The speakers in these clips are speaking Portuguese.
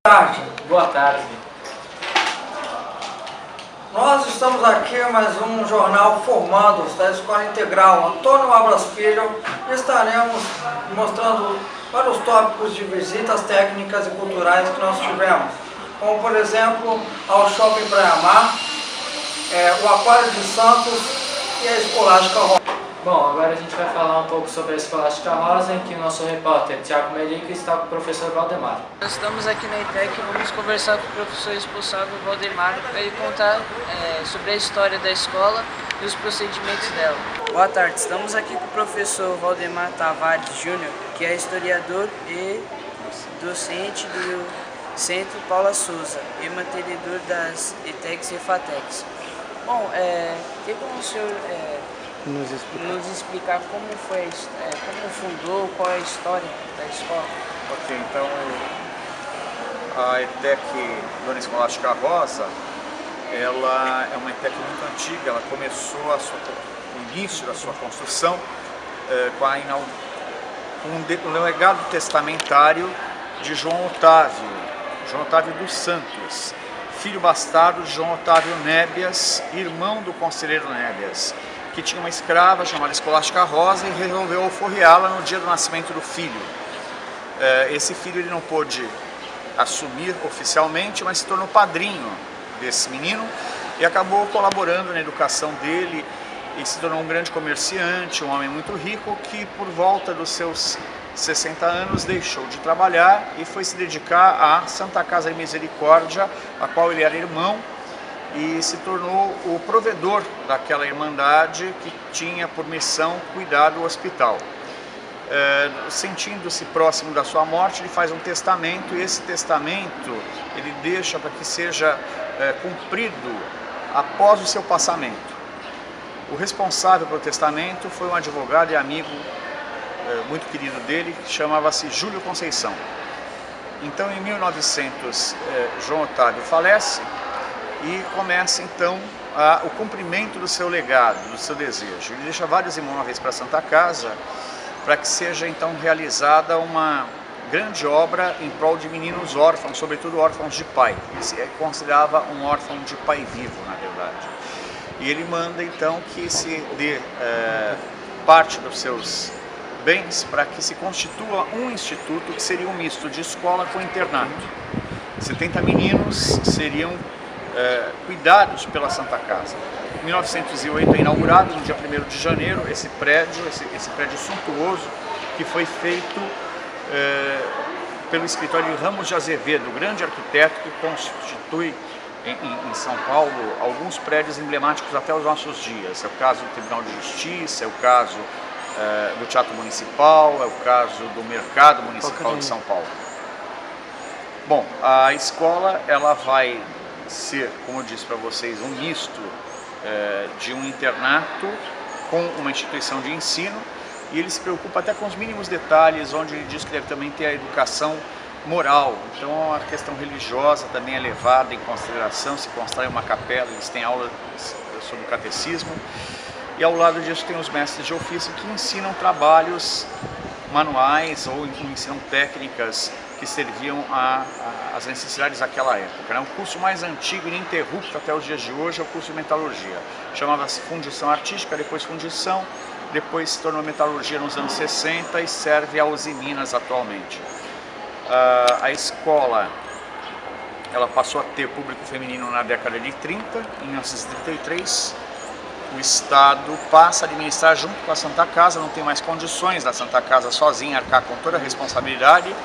Boa tarde. Boa tarde. Nós estamos aqui em mais um jornal Formandos da Escola Integral Antônio Abras Filho e estaremos mostrando vários tópicos de visitas técnicas e culturais que nós tivemos, como por exemplo ao Shopping Praia Mar, o Aquário de Santos e a Escolástica Rosa. Bom, agora a gente vai falar um pouco sobre a Escolástica Rosa, em que o nosso repórter Thiago Merico está com o professor Valdemar. Nós estamos aqui na ETEC e vamos conversar com o professor responsável Valdemar para ele contar sobre a história da escola e os procedimentos dela. Boa tarde, estamos aqui com o professor Valdemar Tavares Júnior, que é historiador e docente do Centro Paula Souza e mantenedor das ETECs e FATECs. Bom, tem como o senhor nos explicar como foi, como fundou, qual é a história da escola? Ok, então a ETEC Dona Escolástica Rosa, ela é uma ETEC muito antiga. Ela começou o início da sua construção com um legado testamentário de João Otávio dos Santos, filho bastardo de João Otávio Nébias, irmão do conselheiro Nébias, que tinha uma escrava chamada Escolástica Rosa e resolveu alforriá-la no dia do nascimento do filho. Esse filho ele não pôde assumir oficialmente, mas se tornou padrinho desse menino e acabou colaborando na educação dele e se tornou um grande comerciante, um homem muito rico que por volta dos seus 60 anos deixou de trabalhar e foi se dedicar à Santa Casa de Misericórdia, a qual ele era irmão, e se tornou o provedor daquela irmandade que tinha por missão cuidar do hospital. Sentindo-se próximo da sua morte, ele faz um testamento, e esse testamento ele deixa para que seja cumprido após o seu passamento. O responsável pelo testamento foi um advogado e amigo muito querido dele, que chamava-se Júlio Conceição. Então, em 1900, João Otávio falece e começa então o cumprimento do seu legado, do seu desejo. Ele deixa vários imóveis para a Santa Casa, para que seja então realizada uma grande obra em prol de meninos órfãos, sobretudo órfãos de pai. Ele se considerava um órfão de pai vivo, na verdade. E ele manda então que se dê parte dos seus bens para que se constitua um instituto que seria um misto de escola com internato. 70 meninos seriam cuidados pela Santa Casa. Em 1908 é inaugurado, no dia 1º de janeiro, esse prédio suntuoso, que foi feito pelo escritório de Ramos de Azevedo, grande arquiteto que constitui em São Paulo alguns prédios emblemáticos até os nossos dias. É o caso do Tribunal de Justiça, é o caso do Teatro Municipal, é o caso do Mercado Municipal de São Paulo. Bom, a escola ela vai ser, como eu disse para vocês, um misto de um internato com uma instituição de ensino, e ele se preocupa até com os mínimos detalhes, onde ele diz que deve também ter a educação moral. Então a questão religiosa também é levada em consideração, se constrói uma capela, eles têm aula sobre o catecismo, e ao lado disso tem os mestres de ofício que ensinam trabalhos manuais ou ensinam técnicas que serviam às necessidades daquela época. O curso mais antigo e ininterrupto até os dias de hoje é o curso de metalurgia. Chamava-se fundição artística, depois fundição, depois se tornou metalurgia nos anos 60 e serve a Uzi Minas atualmente. A escola ela passou a ter público feminino na década de 30, em 1933. O Estado passa a administrar junto com a Santa Casa, não tem mais condições da Santa Casa sozinha arcar com toda a responsabilidade.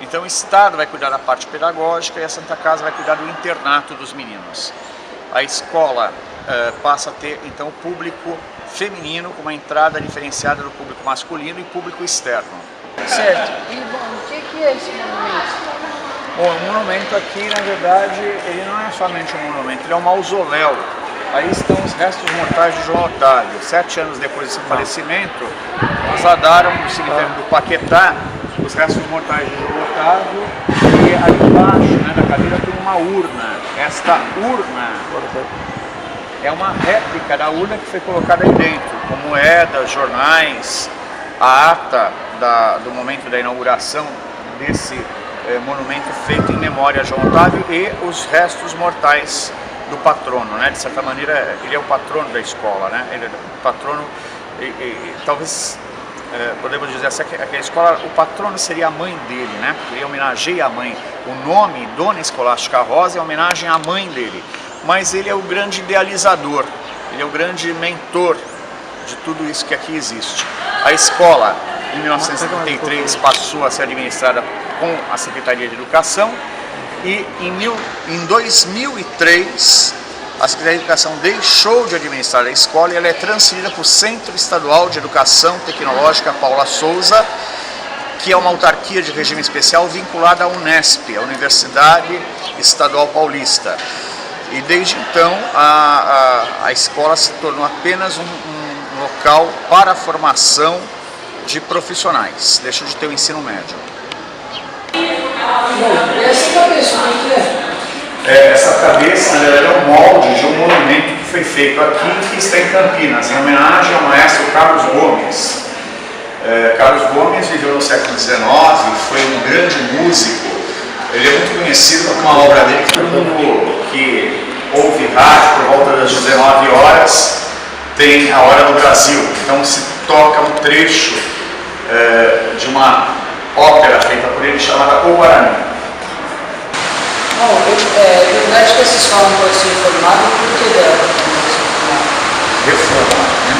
Então o Estado vai cuidar da parte pedagógica e a Santa Casa vai cuidar do internato dos meninos. A escola passa a ter então público feminino com uma entrada diferenciada do público masculino e público externo. Certo. E bom, o que é esse monumento? Bom, o monumento aqui, na verdade, ele não é somente um monumento, ele é um mausoléu. Aí estão os restos mortais de João Otávio. 7 anos depois do seu falecimento, trasladaram no cemitério do Paquetá os restos mortais de João Otávio, e ali embaixo, na cadeira, tem uma urna. Esta urna é uma réplica da urna que foi colocada aí dentro, com moedas, jornais, a ata do momento da inauguração desse monumento feito em memória a João Otávio e os restos mortais do patrono, né? De certa maneira, ele é o patrono da escola, né? Ele é o patrono talvez podemos dizer assim, que a escola, o patrono seria a mãe dele, né? Porque ele homenageia a mãe. O nome Dona Escolástica Rosa é homenagem à mãe dele, mas ele é o grande idealizador, ele é o grande mentor de tudo isso que aqui existe. A escola, em 1933, passou a ser administrada com a Secretaria de Educação e em 2003 a Secretaria de Educação deixou de administrar a escola e ela é transferida para o Centro Estadual de Educação Tecnológica Paula Souza, que é uma autarquia de regime especial vinculada à Unesp, a Universidade Estadual Paulista. E desde então a escola se tornou apenas um local para a formação de profissionais, deixou de ter o ensino médio. Essa cabeça, na verdade, é um molde de um monumento que foi feito aqui, que está em Campinas, em homenagem ao maestro Carlos Gomes. Carlos Gomes viveu no século XIX, foi um grande músico. Ele é muito conhecido por uma obra dele que todo mundo que ouve rádio por volta das 19 horas tem a Hora do Brasil. Então se toca um trecho de uma ópera feita por ele chamada O Guarani. É verdade que essa escola não pode ser reformada, por que dela? Reforma, né?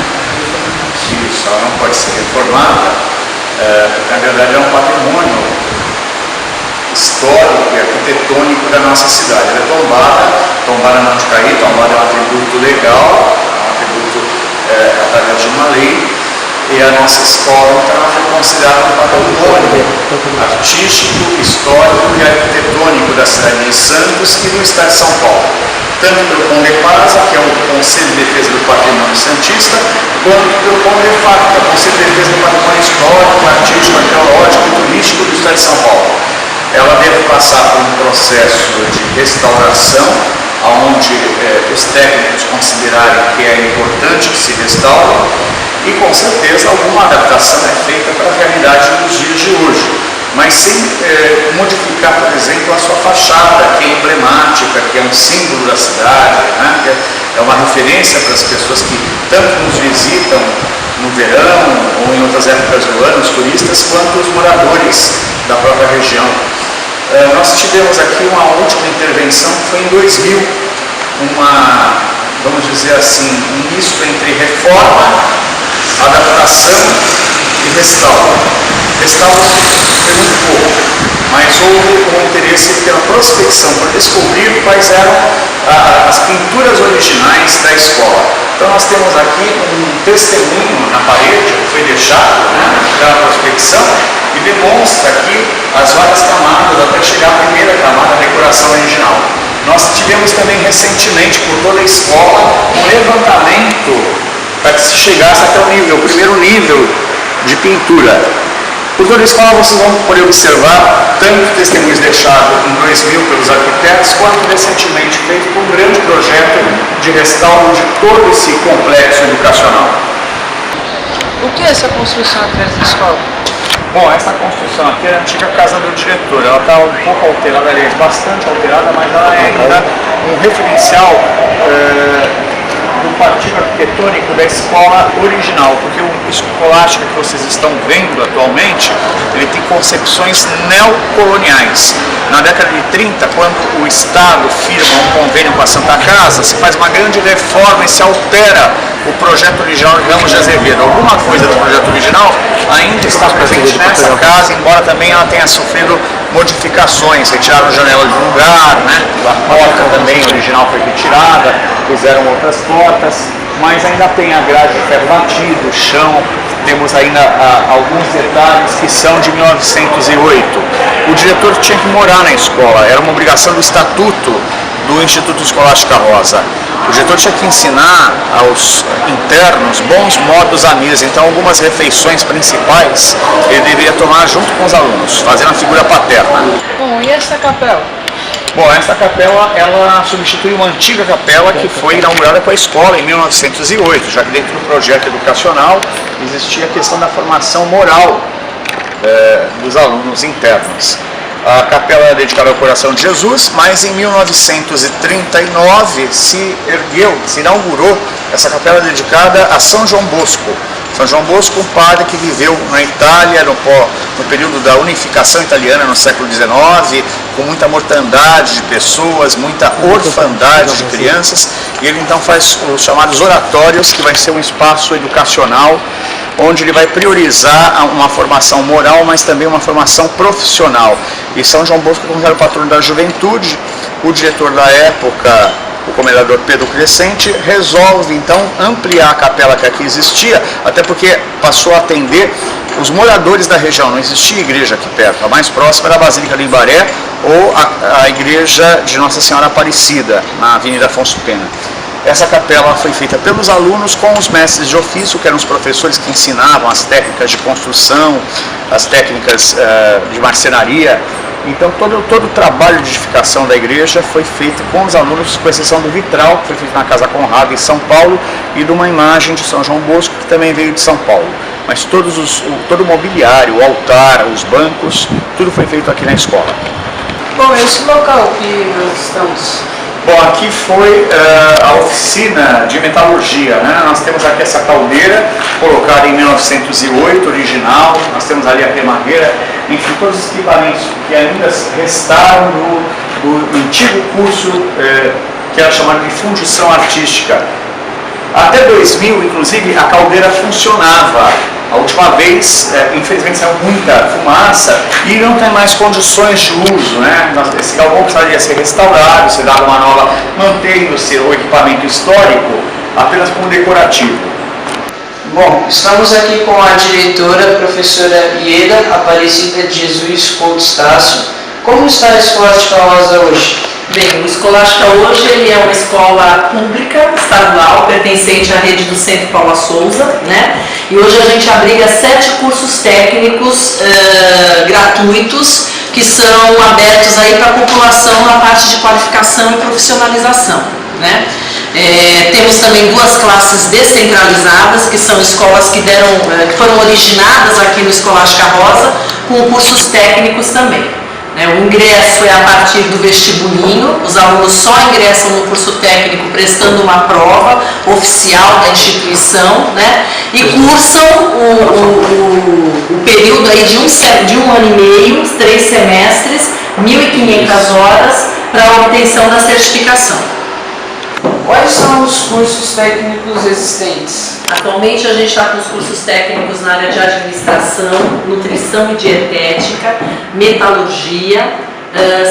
Isso, ela não pode ser reformada, porque na verdade é um patrimônio histórico e arquitetônico da nossa cidade. Ela é tombada não de cair, tombada é um atributo legal, é um atributo através de uma lei. E a nossa escola, então, foi considerada um patrimônio artístico, histórico e arquitetônico da cidade de Santos e do estado de São Paulo. Tanto pelo CONDEPASA, que é o Conselho de Defesa do Patrimônio Santista, quanto pelo CONDEFAC, que é o Conselho de Defesa do Patrimônio Histórico, Artístico, Arqueológico e Turístico do estado de São Paulo. Ela deve passar por um processo de restauração, onde os técnicos considerarem que é importante que se restaure, e com certeza alguma adaptação é feita para a realidade dos dias de hoje, mas sem modificar, por exemplo, a sua fachada, que é emblemática, que é um símbolo da cidade, né? Que é uma referência para as pessoas que tanto nos visitam no verão ou em outras épocas do ano, os turistas, quanto os moradores da própria região. Nós tivemos aqui uma última intervenção que foi em 2000, vamos dizer assim, um misto entre reforma, adaptação e restauro. Restauro foi muito pouco, mas houve um interesse pela prospecção, por descobrir quais eram as pinturas originais da escola. Então nós temos aqui um testemunho na parede que foi deixado, né, pela prospecção e demonstra aqui as várias camadas até chegar à primeira camada, a decoração original. Nós tivemos também recentemente por toda a escola um levantamento para que se chegasse até o primeiro nível de pintura. Por toda a escola vocês vão poder observar tanto testemunhos deixados em 2000 pelos arquitetos, quanto recentemente feito por um grande projeto de restauro de todo esse complexo educacional. O que é essa construção atrás da escola? Bom, essa construção aqui é a antiga casa do diretor. Ela está um pouco alterada, aliás, bastante alterada, mas ela é ainda um referencial do partido arquitetônico da escola original, porque o escolástica que vocês estão vendo atualmente, ele tem concepções neocoloniais. Na década de 30, quando o Estado firma um convênio com a Santa Casa, se faz uma grande reforma e se altera o projeto original de Ramos de Azevedo. Alguma coisa do projeto original ainda está presente nessa casa, embora também ela tenha sofrido modificações, retiraram janela de lugar, né? A porta também original foi retirada, fizeram outras portas, mas ainda tem a grade de ferro batido, o chão, temos ainda alguns detalhes que são de 1908. O diretor tinha que morar na escola, era uma obrigação do estatuto do Instituto Escolástica Rosa. O diretor tinha que ensinar aos internos bons modos à mesa, então algumas refeições principais ele deveria tomar junto com os alunos, fazendo a figura paterna. Bom, e essa capela? Bom, essa capela, ela substitui uma antiga capela que foi inaugurada com a escola em 1908, já que dentro do projeto educacional existia a questão da formação moral dos alunos internos. A capela era dedicada ao coração de Jesus, mas em 1939 se inaugurou essa capela dedicada a São João Bosco. São João Bosco, um padre que viveu na Itália no período da unificação italiana no século XIX, com muita mortandade de pessoas, muita orfandade de crianças, e ele então faz os chamados oratórios, que vai ser um espaço educacional, onde ele vai priorizar uma formação moral, mas também uma formação profissional. E São João Bosco, como era o patrono da juventude, o diretor da época, o comendador Pedro Crescente, resolve então ampliar a capela que aqui existia, até porque passou a atender os moradores da região, não existia igreja aqui perto, a mais próxima era a Basílica do Imbaré ou a igreja de Nossa Senhora Aparecida, na Avenida Afonso Pena. Essa capela foi feita pelos alunos com os mestres de ofício, que eram os professores que ensinavam as técnicas de construção, as técnicas de marcenaria. Então todo o trabalho de edificação da igreja foi feito com os alunos, com exceção do vitral, que foi feito na Casa Conrado em São Paulo, e de uma imagem de São João Bosco, que também veio de São Paulo. Mas todo o mobiliário, o altar, os bancos, tudo foi feito aqui na escola. Bom, esse local que nós estamos... Bom, aqui foi a oficina de metalurgia, né? Nós temos aqui essa caldeira, colocada em 1908, original, nós temos ali a queimadeira, enfim, todos os equipamentos que ainda restaram do antigo curso que era chamado de fundição artística. Até 2000, inclusive, a caldeira funcionava. A última vez, infelizmente, saiu muita fumaça e não tem mais condições de uso, né? Esse galpão precisaria ser restaurado, ser dado uma nova, mantendo-se o equipamento histórico apenas como decorativo. Bom, estamos aqui com a diretora, a professora Ieda Aparecida de Jesus Couto Estácio. Como está a Escolástica Rosa hoje? Bem, o Escolástica hoje ele é uma escola pública, estadual, pertencente à rede do Centro Paula Souza, né? E hoje a gente abriga 7 cursos técnicos gratuitos que são abertos aí para a população na parte de qualificação e profissionalização, né? Temos também 2 classes descentralizadas, que são escolas que foram originadas aqui no Escolástica Rosa, com cursos técnicos também. O ingresso é a partir do vestibulinho, os alunos só ingressam no curso técnico prestando uma prova oficial da instituição, né? E cursam o período aí de um ano e meio, 3 semestres, 1.500 horas para a obtenção da certificação. Quais são os cursos técnicos existentes? Atualmente a gente está com os cursos técnicos na área de administração, nutrição e dietética, metalurgia,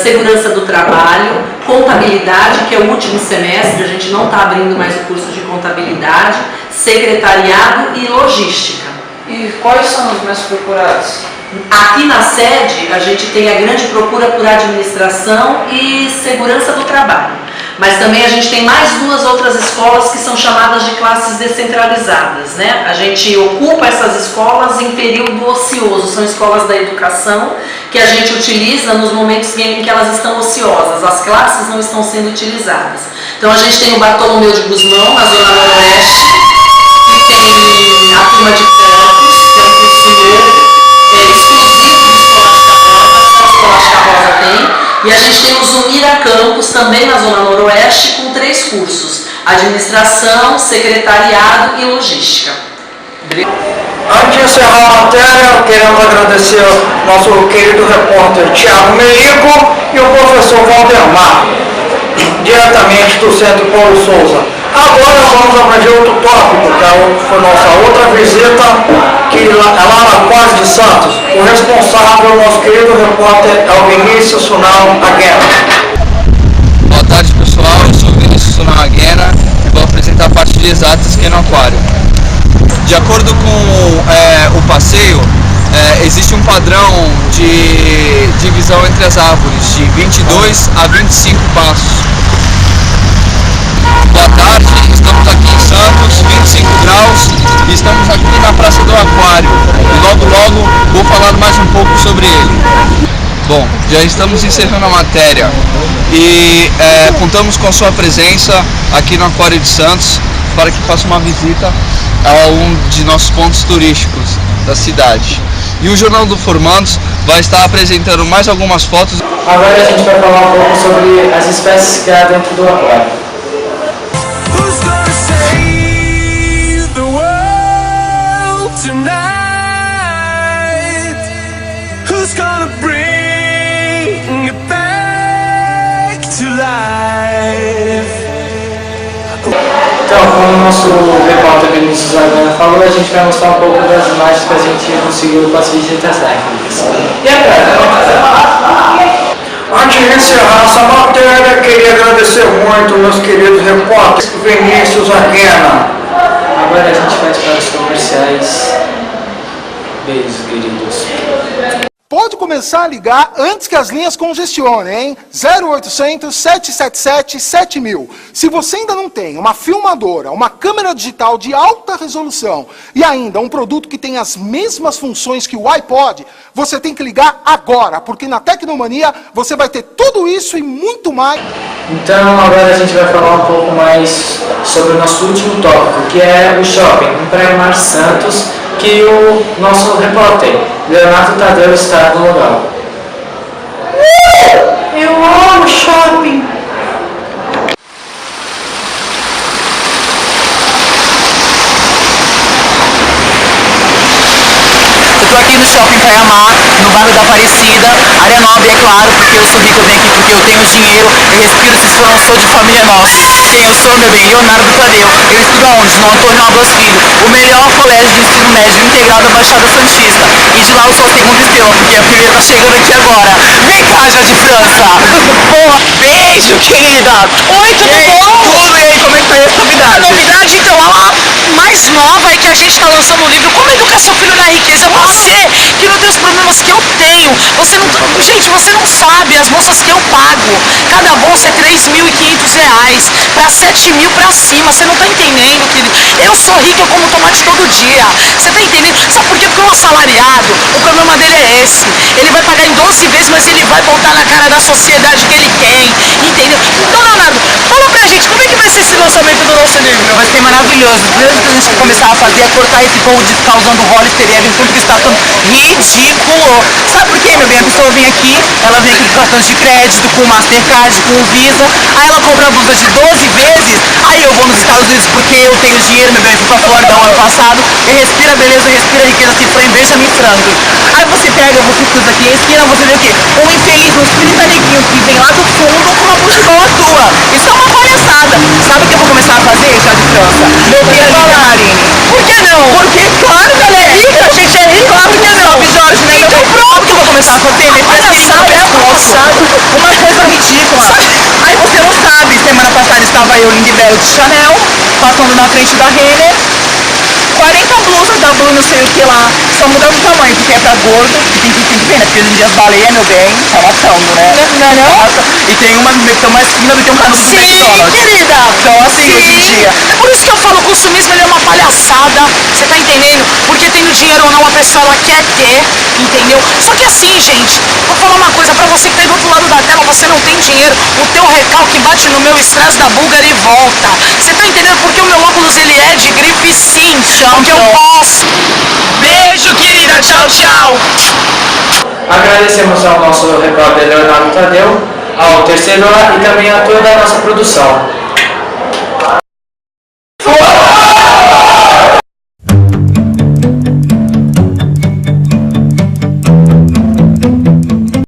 segurança do trabalho, contabilidade, que é o último semestre, a gente não está abrindo mais o curso de contabilidade, secretariado e logística. E quais são os mais procurados? Aqui na sede a gente tem a grande procura por administração e segurança do trabalho. Mas também a gente tem mais 2 outras escolas que são chamadas de classes descentralizadas, né? A gente ocupa essas escolas em período ocioso, são escolas da educação que a gente utiliza nos momentos em que elas estão ociosas, as classes não estão sendo utilizadas. Então a gente tem o Bartolomeu de Gusmão, na Zona Noroeste, que tem a turma de Campos, que é um curso novo, exclusivo de Escolástica Rosa, só a Escolástica Rosa tem. E a gente temos o Mira Campus, também na Zona Noroeste, com 3 cursos: administração, secretariado e logística. Antes de encerrar a matéria, queremos agradecer ao nosso querido repórter Tiago Melico e o professor Valdemar, diretamente do Centro Paulo Souza. Agora vamos abranger outro tópico, que foi nossa outra visita, que é lá na Quase de Santos. O responsável, nosso querido repórter, é o Vinícius Sunal Aguena. Boa tarde, pessoal, eu sou o Vinícius Sunal Aguena e vou apresentar a parte de exatas aqui no aquário. De acordo com o passeio, existe um padrão de divisão entre as árvores de 22 a 25 passos. Boa tarde, estamos aqui em Santos, 25 graus, e estamos aqui na Praça do Aquário. E logo vou falar mais um pouco sobre ele. Bom, já estamos encerrando a matéria e contamos com a sua presença aqui no Aquário de Santos para que faça uma visita a um de nossos pontos turísticos da cidade. E o Jornal do Formandos vai estar apresentando mais algumas fotos. Agora a gente vai falar um pouco sobre as espécies que há dentro do aquário. Então, como o nosso repórter Vinícius Zagana falou, a gente vai mostrar um pouco das imagens que a gente conseguiu com as visitas técnicas. E agora? Antes de encerrar essa matéria, queria agradecer muito aos meus queridos repórteres Vinícius Zagana. Agora a gente vai para os comerciais. Beijos, queridos. Pode começar a ligar antes que as linhas congestionem, hein? 0800 777 7000. Se você ainda não tem uma filmadora, uma câmera digital de alta resolução e ainda um produto que tem as mesmas funções que o iPod, você tem que ligar agora, porque na Tecnomania você vai ter tudo isso e muito mais. Então agora a gente vai falar um pouco mais sobre o nosso último tópico, que é o shopping, em Praia Mar Santos, que o nosso repórter, Leonardo Tadeu, está no local. Eu amo shopping! Eu tô aqui no Shopping Praia Mar, no bairro da Aparecida, área nobre, é claro, porque eu sou rico, eu venho aqui porque eu tenho dinheiro, eu respiro, vocês falam, sou de família nossa. Quem eu sou, meu bem? Leonardo Tadeu. Eu estudo aonde? No Antônio Águas Filho, o melhor colégio de ensino médio integral da Baixada Santista. E de lá eu sou a segunda estrela, porque a primeira tá chegando aqui agora. Vem cá, já de França! Boa! Beijo, querida! Oi, tudo bom? Tudo, e aí, como é que tá essa novidade? A novidade, então, a mais nova é que a gente tá lançando um livro Como Educar Seu Filho na Riqueza. Você que não tem os problemas que eu tenho, você não, gente, você não sabe as bolsas que eu pago. Cada bolsa é R$3.500, para 7.000 pra cima, você não tá entendendo, querido? Eu sou rica, eu como tomate todo dia, você tá entendendo? Sabe por quê? Porque um assalariado, o problema dele é esse, ele vai pagar em 12 vezes, mas ele vai voltar na cara da sociedade que ele tem, entendeu? Então, Leonardo, fala pra gente, como é que vai ser esse lançamento do nosso livro? Vai ser maravilhoso. Primeiro que a gente começar a fazer é cortar esse povo de ficar usando Hollister e Evanston, porque está tão ridículo. Sabe por quê, meu bem? A pessoa vem aqui, ela vem aqui com cartões de crédito, com o Mastercard, com o Visa, aí ela compra a blusa de 12 vezes, aí eu vou nos Estados Unidos porque eu tenho dinheiro, meu bem, eu fui pra Flórida no ano passado, e respira beleza, respira riqueza, se for em Benjamin Franklin. Aí você pega, você cruza aqui a esquina, você vê o quê? Um infeliz, uns 30 neguinhos que vem lá do fundo com uma bucha igual a tua. Isso é uma palhaçada. Sabe o que eu vou começar a fazer, já de França? Meu bem, Marine. Por que não? Porque, claro que ela é rica, a gente é rica, claro que não. Jorge, né? Então pronto que eu vou começar a fazer, meter uma coisa ridícula. Aí você não sabe, semana passada estava eu, Lindbergh de Chanel, passando na frente da Renner, 40 blusas da Blue não sei o que lá, só muda o tamanho, porque é pra gordo, e tem que ver, né? Porque hoje em dia as baleias, meu bem, tá matando, né? Não? E tem uma que tá mais fina do que um canudo de McDonald's. Querida! Então assim, hoje em dia. É por isso que eu falo, o consumismo ele é uma palhaçada, você tá entendendo? Porque tendo dinheiro ou não, a pessoa ela quer ter, entendeu? Só que assim, gente, vou falar uma coisa, pra você que tá aí do outro lado da tela, você não tem dinheiro, o teu recalque bate no meu estresse da Bulgari e volta. Você tá entendendo? Porque o meu óculos ele é de grife sim, porque eu posso. Beijo, querida, tchau, tchau. Agradecemos ao nosso repórter Leonardo Tadeu, ao terceiro A e também a toda a nossa produção.